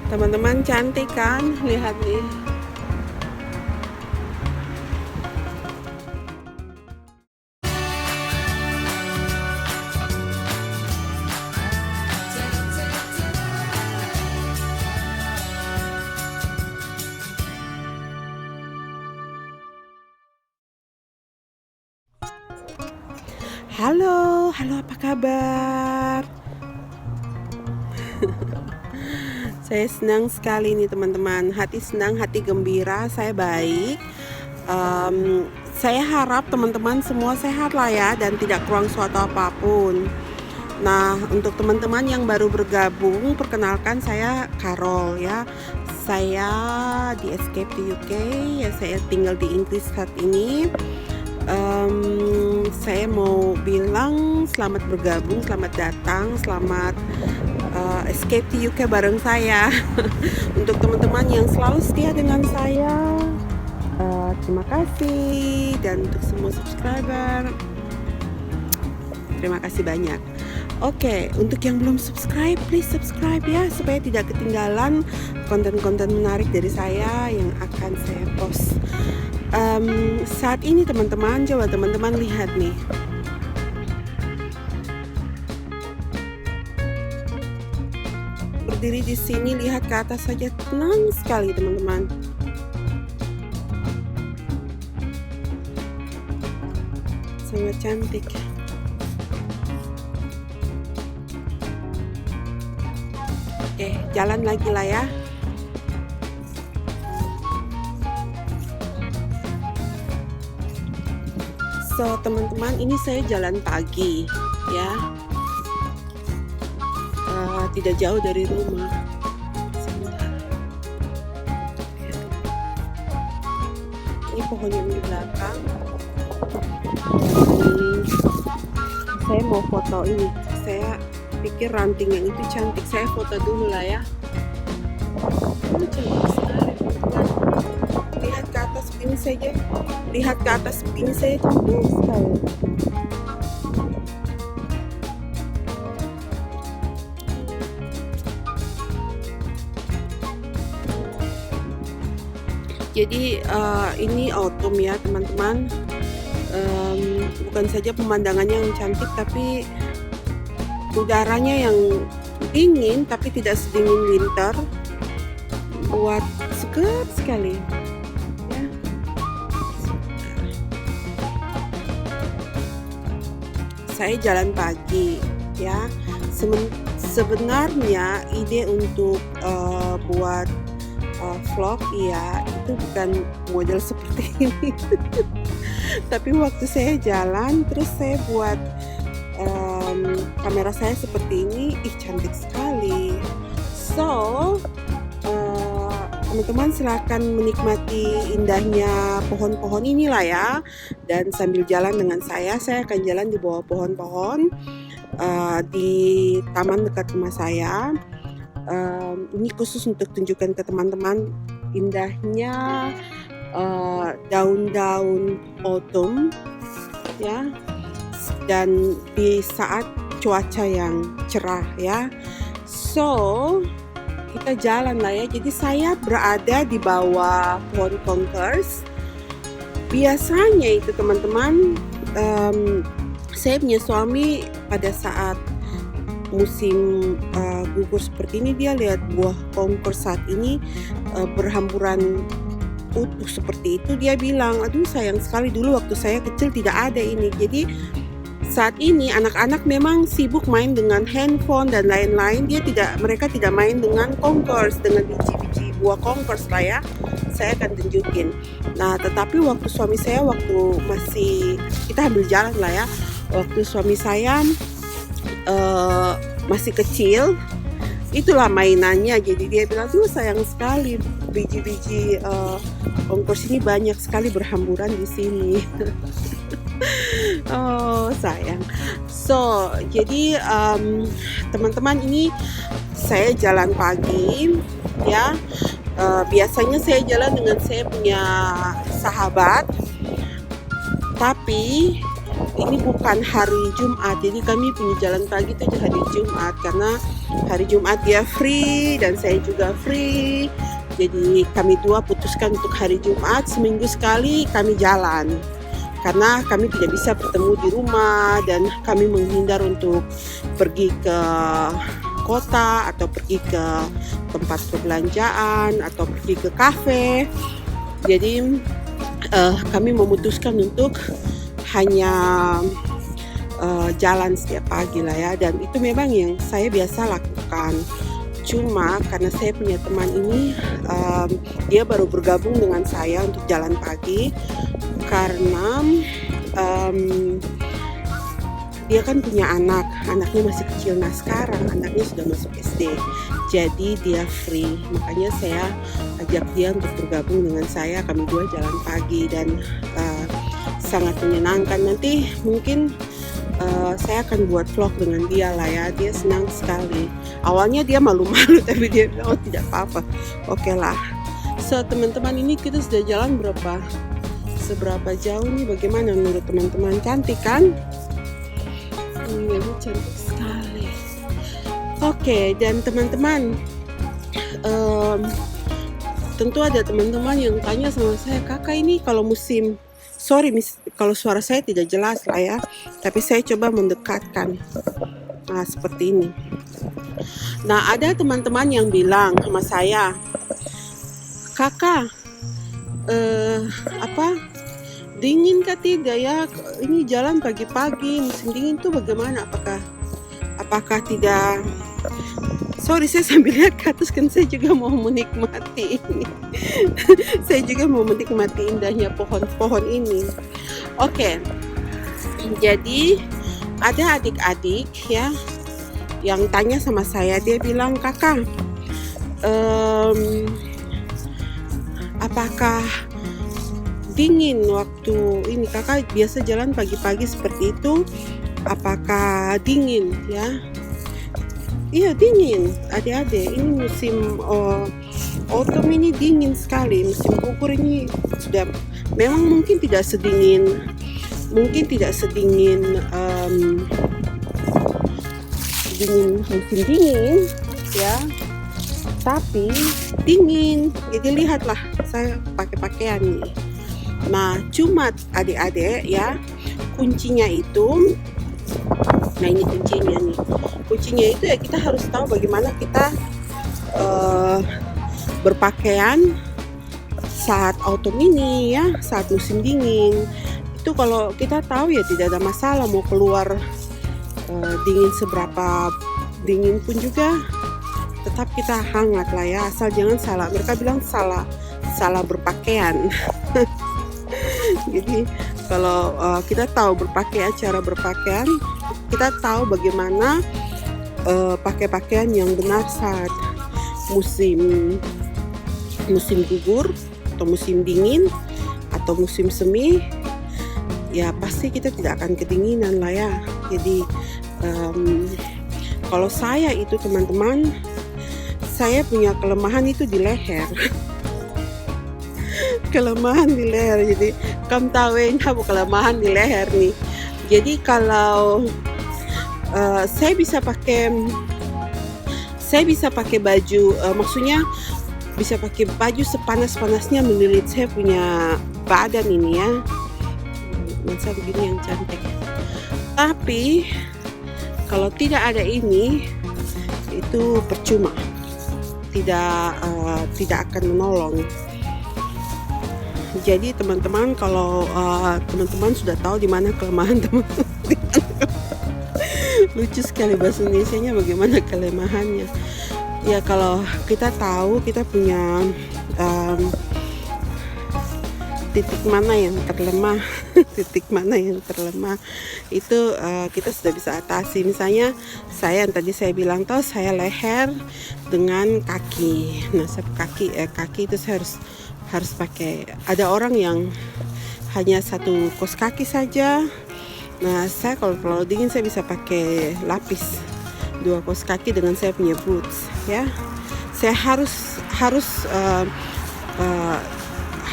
Teman-teman cantik kan? Lihat nih. Halo, halo apa kabar? Saya senang sekali nih teman-teman. Hati senang, hati gembira, saya baik. Saya harap teman-teman semua sehat lah ya dan tidak kurang suatu apapun. Nah, untuk teman-teman yang baru bergabung, perkenalkan saya Carol ya. Saya di Escape to UK ya, saya tinggal di Inggris saat ini. Saya mau bilang selamat bergabung, selamat datang, selamat Escape to UK bareng saya. Untuk teman-teman yang selalu setia dengan saya, terima kasih. Dan untuk semua subscriber, terima kasih banyak. Oke, untuk yang belum subscribe, please subscribe ya, supaya tidak ketinggalan konten-konten menarik dari saya yang akan saya post. Saat ini teman-teman, coba teman-teman lihat nih. Berdiri di sini, lihat ke atas saja, tenang sekali teman-teman. Sangat cantik. Oke, jalan lagi lah ya. So teman-teman, ini saya jalan pagi ya, tidak jauh dari rumah. Ini pohon yang di belakang. Saya mau foto ini. Saya pikir ranting yang itu cantik. Saya foto dulu lah ya. Ini cantik sekali teman-teman. Lihat ke atas ini saja. Lihat ke atas ini saya cantik sekali. Jadi ini autumn ya teman-teman. Bukan saja pemandangannya yang cantik, tapi udaranya yang dingin, tapi tidak sedingin winter. Buat segar sekali. Ya. Saya jalan pagi ya. Sebenarnya ide untuk buat vlog ya itu bukan model seperti ini. Tapi waktu saya jalan terus saya buat kamera saya seperti ini, cantik sekali. So teman-teman silakan menikmati indahnya pohon-pohon inilah ya, dan sambil jalan dengan saya akan jalan di bawah pohon-pohon di taman dekat rumah saya. Ini khusus untuk tunjukkan ke teman-teman indahnya daun-daun autumn ya, dan di saat cuaca yang cerah ya. So kita jalan lah ya. Jadi saya berada di bawah pohon conkers. Biasanya itu teman-teman, saya punya suami pada saat musim gugur seperti ini, dia lihat buah conkers saat ini berhamburan utuh seperti itu, dia bilang, aduh sayang sekali, dulu waktu saya kecil tidak ada ini. Jadi saat ini anak-anak memang sibuk main dengan handphone dan lain-lain. Mereka tidak main dengan conkers, dengan biji-biji buah conkers lah ya. Saya akan tunjukin. Nah, tetapi waktu suami saya, waktu masih, kita ambil jalan lah ya, waktu suami saya masih kecil, itulah mainannya. Jadi dia bilang, tuh sayang sekali, biji-biji conkers ini banyak sekali berhamburan di sini. Oh sayang. So jadi teman-teman, ini saya jalan pagi ya. Biasanya saya jalan dengan saya punya sahabat, tapi ini bukan hari Jumat, jadi kami punya jalan pagi itu di hari Jumat karena hari Jumat dia free dan saya juga free. Jadi kami dua putuskan untuk hari Jumat seminggu sekali kami jalan karena kami tidak bisa bertemu di rumah dan kami menghindar untuk pergi ke kota atau pergi ke tempat perbelanjaan atau pergi ke kafe. Jadi kami memutuskan untuk hanya jalan setiap pagi lah ya, dan itu memang yang saya biasa lakukan. Cuma karena saya punya teman ini, dia baru bergabung dengan saya untuk jalan pagi karena dia kan punya anaknya masih kecil. Nah sekarang anaknya sudah masuk SD, jadi dia free. Makanya saya ajak dia untuk bergabung dengan saya, kami dua jalan pagi dan sangat menyenangkan. Nanti mungkin saya akan buat vlog dengan dia lah ya, dia senang sekali. Awalnya dia malu-malu tapi dia bilang oh tidak apa-apa, oke lah. So teman-teman, ini kita sudah jalan seberapa jauh nih, bagaimana menurut teman-teman? Cantik kan? Ini cantik sekali. Oke, dan teman-teman, tentu ada teman-teman yang tanya sama saya, kakak ini kalau musim, kalau suara saya tidak jelas lah ya, tapi saya coba mendekatkan. Nah seperti ini. Nah ada teman-teman yang bilang sama saya, kakak dingin kah tidak ya, ini jalan pagi-pagi musim dingin tuh bagaimana, apakah tidak. Sorry, saya sambil lihat ke atas kan saya juga mau menikmati ini. Saya juga mau menikmati indahnya pohon-pohon ini. Oke. Jadi ada adik-adik ya yang tanya sama saya, dia bilang, kakak apakah dingin waktu ini, kakak biasa jalan pagi-pagi seperti itu, apakah dingin ya? Iya dingin adik-adik, ini musim autumn ini dingin sekali, musim gugur ini sudah memang mungkin tidak sedingin musim dingin ya, tapi dingin. Jadi lihatlah saya pakai pakaian nih. Nah cuma adik-adik ya, kuncinya itu, nah ini kuncinya itu ya, kita harus tahu bagaimana kita berpakaian saat autumn ini ya, saat musim dingin. Itu kalau kita tahu ya tidak ada masalah mau keluar dingin, seberapa dingin pun juga tetap kita hangat lah ya, asal jangan salah, mereka bilang salah berpakaian. Jadi kalau kita tahu cara berpakaian, kita tahu bagaimana pakai pakaian yang benar saat musim gugur atau musim dingin atau musim semi, ya pasti kita tidak akan kedinginan lah ya. Jadi kalau saya itu teman-teman, saya punya kelemahan itu di leher. Kelemahan di leher, jadi kamu tahu ini kelemahan di leher nih. Jadi kalau saya bisa pakai baju, maksudnya bisa pakai baju sepanas-panasnya melilit saya punya badan ini ya, masa begini yang cantik. Tapi kalau tidak ada ini, itu percuma, tidak akan menolong. Jadi teman-teman, kalau teman-teman sudah tahu di mana kelemahan teman-teman, lucu sekali bahasa Indonesianya bagaimana kelemahannya. Ya kalau kita tahu kita punya titik mana yang terlemah, itu kita sudah bisa atasi. Misalnya saya yang tadi saya bilang saya leher dengan kaki. Nah kaki itu saya harus pakai. Ada orang yang hanya satu kaos kaki saja. Nah saya kalau dingin saya bisa pakai lapis 2 kaos kaki dengan saya punya boots ya. Saya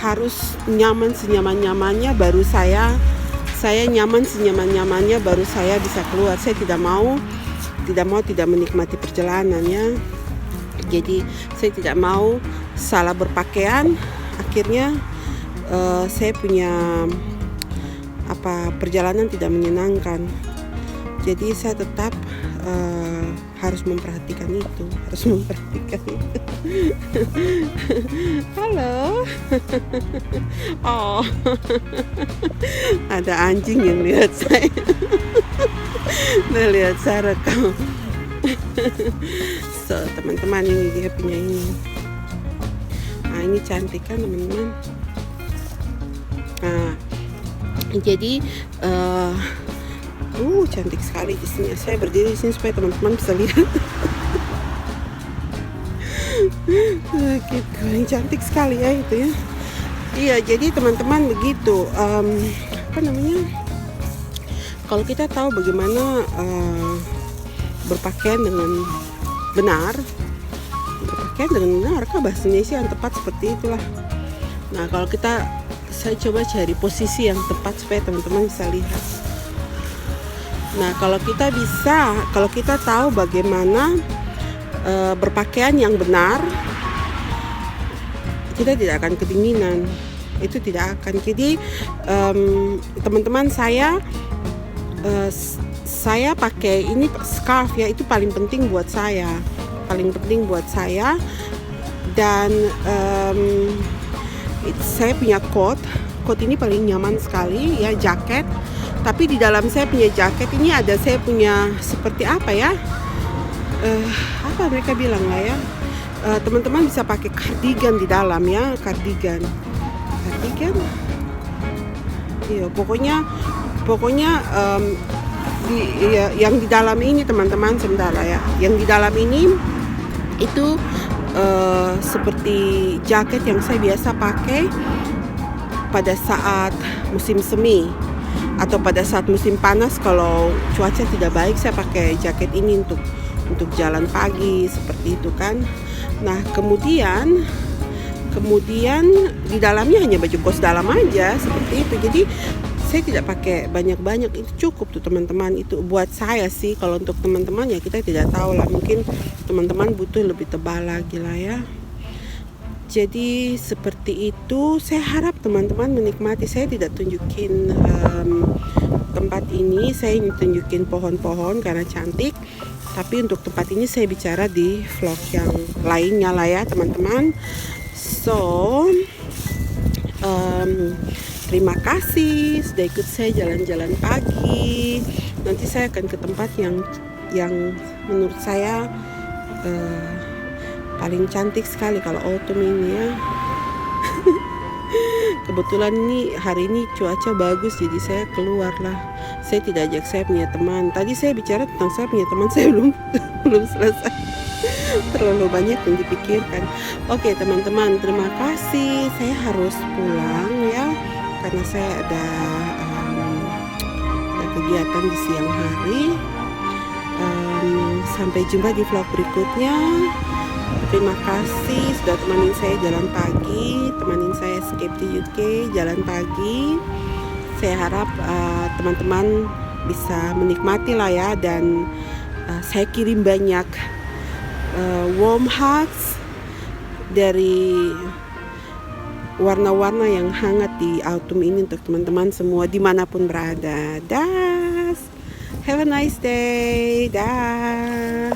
harus nyaman senyaman-nyamannya, baru saya saya nyaman senyaman-nyamannya baru saya bisa keluar. Saya tidak mau tidak menikmati perjalanan ya. Jadi saya tidak mau salah berpakaian, akhirnya saya punya perjalanan tidak menyenangkan. Jadi saya tetap harus memperhatikan itu. Halo. Oh, ada anjing yang lihat saya. Nah, lihat saya rekam. So, teman-teman, ini dia punya ini. Nah, ini cantik kan teman-teman. Nah, jadi cantik sekali di sini. Saya berdiri di sini supaya teman-teman bisa lihat. Cantik sekali ya itu ya. Iya, jadi teman-teman begitu. Kalau kita tahu bagaimana berpakaian dengan benar, kah bahasa Indonesia yang tepat seperti itulah. Nah, saya coba cari posisi yang tepat supaya teman-teman bisa lihat. Nah, kalau kita tahu bagaimana berpakaian yang benar, kita tidak akan kedinginan. Itu tidak akan. Jadi teman-teman, saya pakai ini scarf ya, itu paling penting buat saya. Dan saya punya coat ini paling nyaman sekali ya, jaket. Tapi di dalam saya punya jaket ini saya punya seperti apa mereka bilang lah ya, teman-teman bisa pakai cardigan di dalam ya, cardigan. Iya, pokoknya yang di dalam ini teman-teman, sebentar lah ya, yang di dalam ini itu seperti jaket yang saya biasa pakai pada saat musim semi atau pada saat musim panas. Kalau cuaca tidak baik, saya pakai jaket ini untuk jalan pagi seperti itu kan. Nah, kemudian di dalamnya hanya baju kos dalam aja seperti itu. Jadi saya tidak pakai banyak-banyak, itu cukup tuh teman-teman. Itu buat saya sih. Kalau untuk teman-teman ya kita tidak tahu lah, mungkin teman-teman butuh lebih tebal lagi lah ya. Jadi seperti itu. Saya harap teman-teman menikmati. Saya tidak tunjukin tempat ini, saya tunjukin pohon-pohon karena cantik. Tapi untuk tempat ini saya bicara di vlog yang lainnya lah ya teman-teman. So, terima kasih sudah ikut saya jalan-jalan pagi. Nanti saya akan ke tempat yang menurut saya paling cantik sekali kalau autumn ini ya. Kebetulan hari ini cuaca bagus, jadi saya keluar lah. Saya tidak ajak saya punya teman. Tadi saya bicara tentang saya punya teman, saya belum selesai. Terlalu banyak yang dipikirkan. Oke teman-teman, terima kasih. Saya harus pulang ya, karena saya ada kegiatan di siang hari. Sampai jumpa di vlog berikutnya. Terima kasih sudah temanin saya jalan pagi, temanin saya Escape to UK jalan pagi. Saya harap teman-teman bisa menikmati lah ya, dan saya kirim banyak warm hugs dari warna-warna yang hangat di autumn ini untuk teman-teman semua dimanapun berada. Have a nice day. Dah.